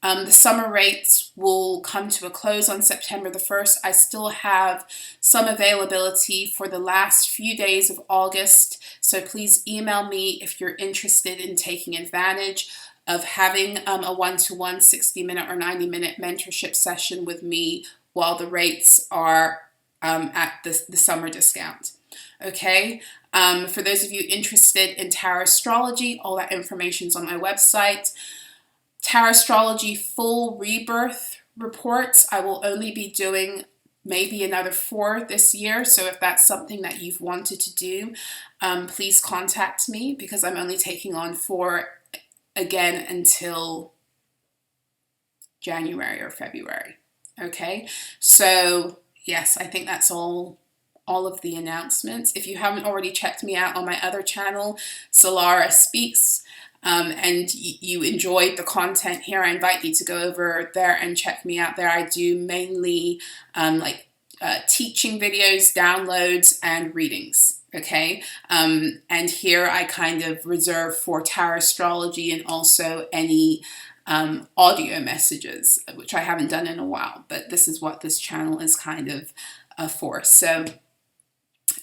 The summer rates will come to a close on September the 1st. I still have some availability for the last few days of August, so please email me if you're interested in taking advantage of having a one-to-one 60-minute or 90-minute mentorship session with me while the rates are at the summer discount. Okay, for those of you interested in tarot astrology, all that information is on my website. Tarot astrology full rebirth reports, I will only be doing maybe another 4 this year. So if that's something that you've wanted to do, please contact me, because I'm only taking on 4 again until January or February. Okay, so yes, I think that's all of the announcements. If you haven't already checked me out on my other channel, Solara Speaks, and you enjoyed the content here, I invite you to go over there and check me out there. I do mainly teaching videos, downloads, and readings. Okay, and here I kind of reserve for tarot astrology and also any audio messages, which I haven't done in a while, but this is what this channel is kind of for. So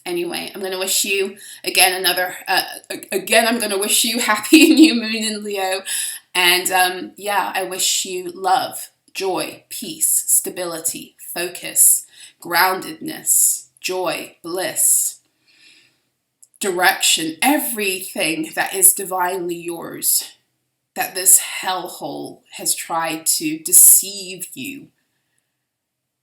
anyway, I'm going to wish you again I'm going to wish you happy new moon in Leo, and yeah, I wish you love, joy, peace, stability, focus, groundedness, joy, bliss, direction, everything that is divinely yours, that this hellhole has tried to deceive you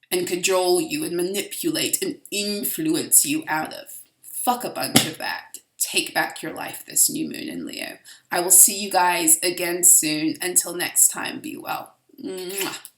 and cajole you and manipulate and influence you out of. Fuck a bunch of that. Take back your life this new moon in Leo. I will see you guys again soon. Until next time, be well. Mwah.